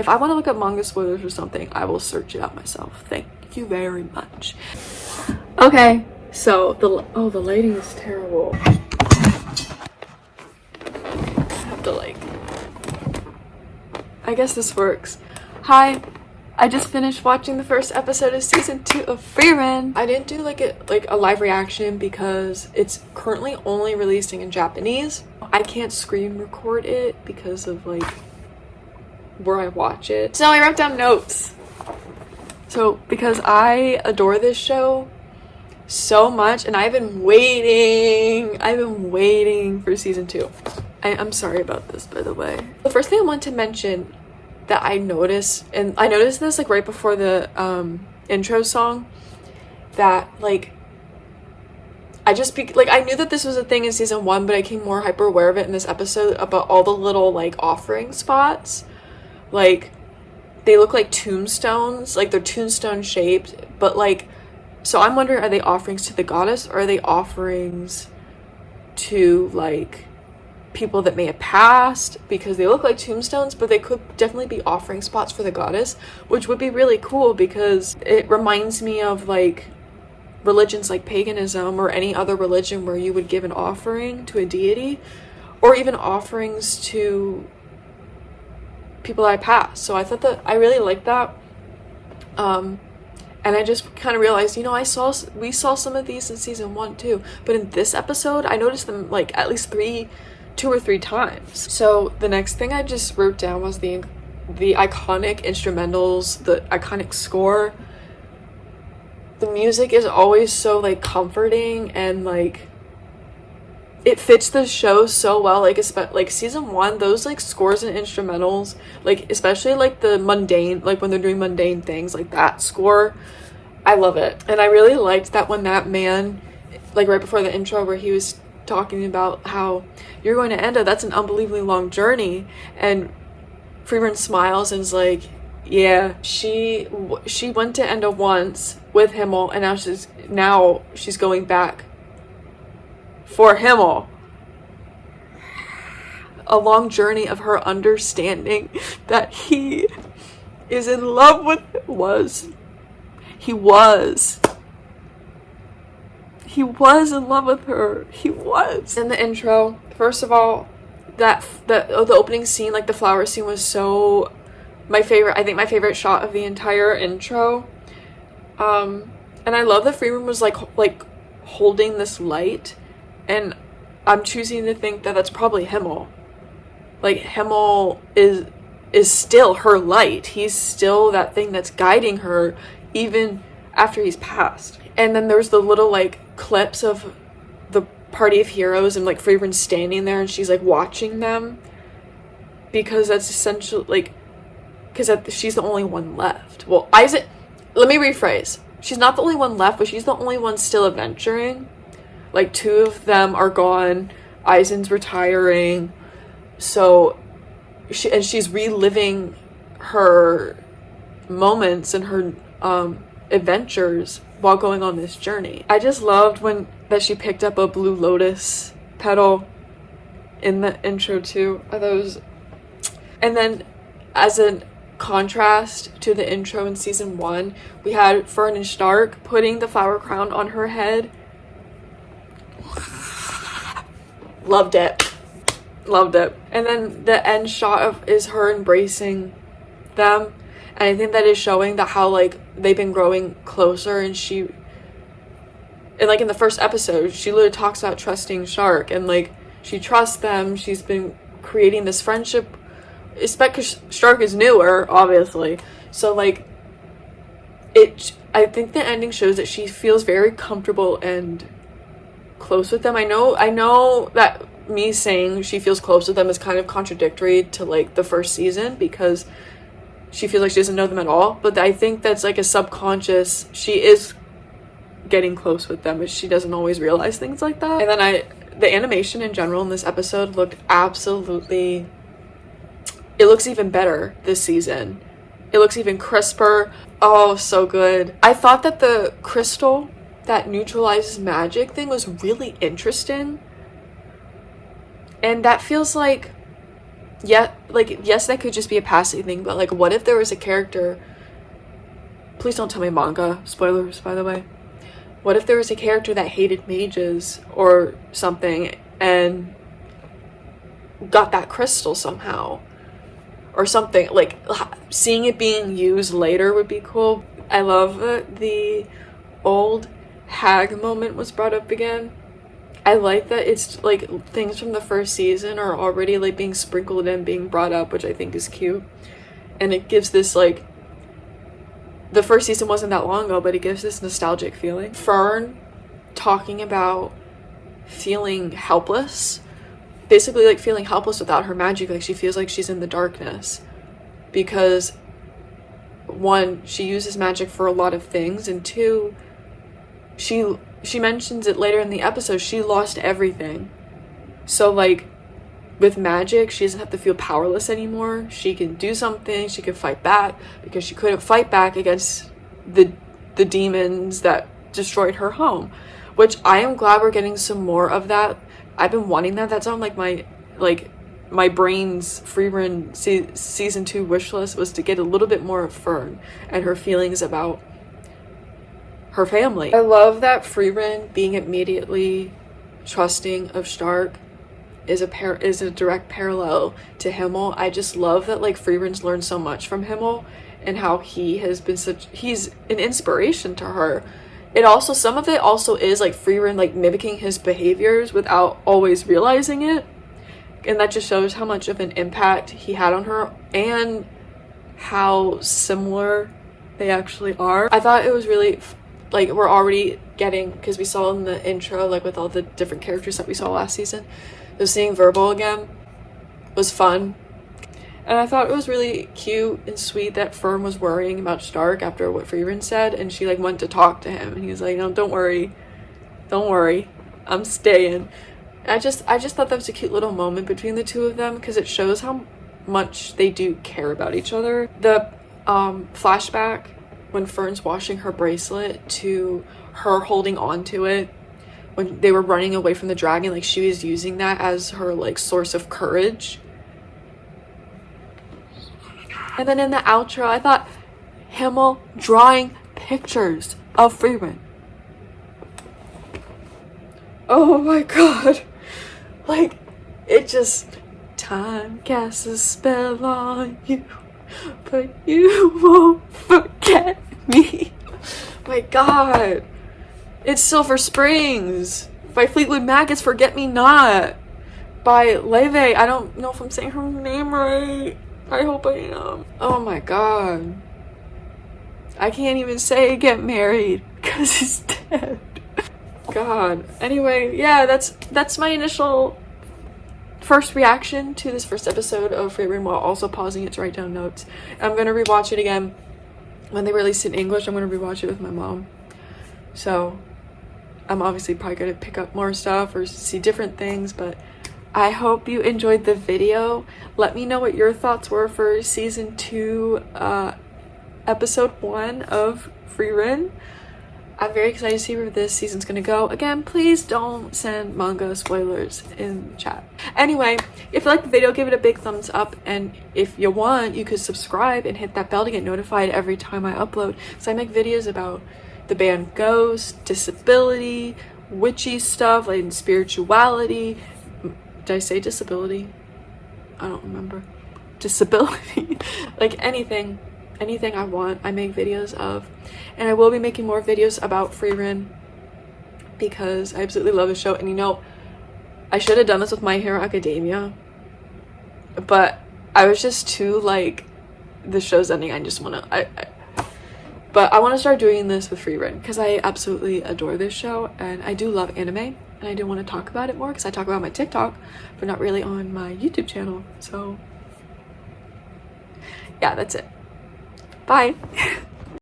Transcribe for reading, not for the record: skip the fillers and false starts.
I want to look up manga spoilers or something, I will search it out myself. Thank you very much. Okay, so the lighting is terrible. I have to like, I guess this works. Hi, I just finished watching the first episode of season 2 of Frieren. I didn't do like a live reaction because it's currently only releasing in Japanese. I can't screen record it because of like where I watch it. So I wrote down notes. So because I adore this show so much and I've been waiting for season 2. I'm sorry about this, by the way. The first thing I want to mention that I noticed, and I noticed this like right before the intro song, that like I knew that this was a thing in season 1, but I became more hyper aware of it in this episode about all the little like offering spots. Like they look like tombstones, like they're tombstone shaped, but like, so I'm wondering, are they offerings to the goddess or are they offerings to like people that may have passed? Because they look like tombstones, but they could definitely be offering spots for the goddess, which would be really cool because it reminds me of like religions like paganism or any other religion where you would give an offering to a deity, or even offerings to people that I passed. So I thought that I really liked that. And I just kind of realized, you know, we saw some of these in season 1 too, but in this episode I noticed them like at least 2 or 3 times. So the next thing I just wrote down was the iconic instrumentals, the iconic score. The music is always so like comforting and like it fits the show so well. Like season 1, those like scores and instrumentals, like especially like the mundane, like when they're doing mundane things, like that score, I love it. And I really liked that when that man, like right before the intro where he was talking about how you're going to Endo, that's an unbelievably long journey, and Frieren smiles and is like, yeah, she went to Endo once with Himmel, and now she's going back for Himmel. A long journey of her understanding that he is in love with he was in love with her. He was. In the intro, first of all, the opening scene, like the flower scene, was so my favorite. I think my favorite shot of the entire intro. And I love that Frieren was like holding this light, and I'm choosing to think that that's probably Himmel. Like Himmel is still her light. He's still that thing that's guiding her even after he's passed. And then there's the little like clips of the party of heroes and like Frieren standing there and she's like watching them, because that's essentially like, because she's the only one left. Well, let me rephrase. She's not the only one left, but she's the only one still adventuring. Like 2 of them are gone. Aizen's retiring. So she's reliving her moments and her adventures while going on this journey. I just loved that she picked up a blue lotus petal in the intro too. And then as a contrast to the intro in season 1, we had Frieren Stark putting the flower crown on her head. Loved it. And then the end shot is her embracing them, and I think that is showing that how like they've been growing closer. And like in the first episode, she literally talks about trusting Stark, and like she trusts them. She's been creating this friendship, especially because Stark is newer, obviously. So like I think the ending shows that she feels very comfortable and close with them. I know that me saying she feels close with them is kind of contradictory to like the first season, because she feels like she doesn't know them at all, but I think that's like a subconscious, she is getting close with them, but she doesn't always realize things like that. And then the animation in general in this episode looked absolutely, it looks even better this season. It looks even crisper. Oh, so good. I thought that the crystal that neutralizes magic thing was really interesting. And that feels like yeah, like, yes, that could just be a passing thing, but like, what if there was a character, please don't tell me manga, spoilers, by the way. What if there was a character that hated mages or something and got that crystal somehow? Or something, like, seeing it being used later would be cool. I love that the old hag moment was brought up again. I like that it's like things from the first season are already like being sprinkled in, being brought up, which I think is cute. And it gives this, like, the first season wasn't that long ago, but it gives this nostalgic feeling. Fern talking about feeling helpless, basically like feeling helpless without her magic, like she feels like she's in the darkness because, one, she uses magic for a lot of things, and two, she mentions it later in the episode, she lost everything. So like with magic, she doesn't have to feel powerless anymore. She can do something, she can fight back, because she couldn't fight back against the demons that destroyed her home, which I am glad we're getting some more of that. I've been wanting that. That's on like my brain's Frieren season 2 wish list, was to get a little bit more of Fern and her feelings about her family. I love that Frieren being immediately trusting of Stark is a direct parallel to Himmel. I just love that like Frieren's learned so much from Himmel and how he has been he's an inspiration to her. It also, some of it also is like Frieren like mimicking his behaviors without always realizing it, and that just shows how much of an impact he had on her and how similar they actually are. I thought it was really like, we're already getting, because we saw in the intro like with all the different characters that we saw last season, so seeing Verbal again was fun. And I thought it was really cute and sweet that Fern was worrying about Stark after what Frieren said, and she like went to talk to him, and he was like, no, don't worry, I'm staying. And I just thought that was a cute little moment between the two of them, because it shows how much they do care about each other. The flashback when Fern's washing her bracelet to her holding on to it when they were running away from the dragon, like she was using that as her like source of courage. And then in the outro, I thought Himmel drawing pictures of Frieren. Oh my god. Like, it just, time casts a spell on you, but you won't forget me. My god. It's Silver Springs by Fleetwood Mac. It's Forget Me Not by Leve. I don't know if I'm saying her name right. I hope I am. Oh my god. I can't even say get married because he's dead. God. Anyway, yeah, that's my initial first reaction to this first episode of Frieren, while also pausing it to write down notes. I'm gonna rewatch it again when they release it in English. I'm gonna rewatch it with my mom. So I'm obviously probably gonna pick up more stuff or see different things, but I hope you enjoyed the video. Let me know what your thoughts were for season 2, episode 1 of Frieren. I'm very excited to see where this season's gonna go. Again, please don't send manga spoilers in chat. Anyway, if you liked the video, give it a big thumbs up, and if you want, you could subscribe and hit that bell to get notified every time I upload. So I make videos about the band Ghost, disability, witchy stuff, like spirituality. Did I say disability? I don't remember. Disability. Like anything I want, I make videos of. And I will be making more videos about Frieren because I absolutely love the show. And you know, I should have done this with My Hero Academia, but I was just too like, the show's ending, I just want to, but I want to start doing this with Frieren because I absolutely adore this show, and I do love anime, and I do want to talk about it more because I talk about it on my TikTok, but not really on my YouTube channel. So yeah, that's it. Bye.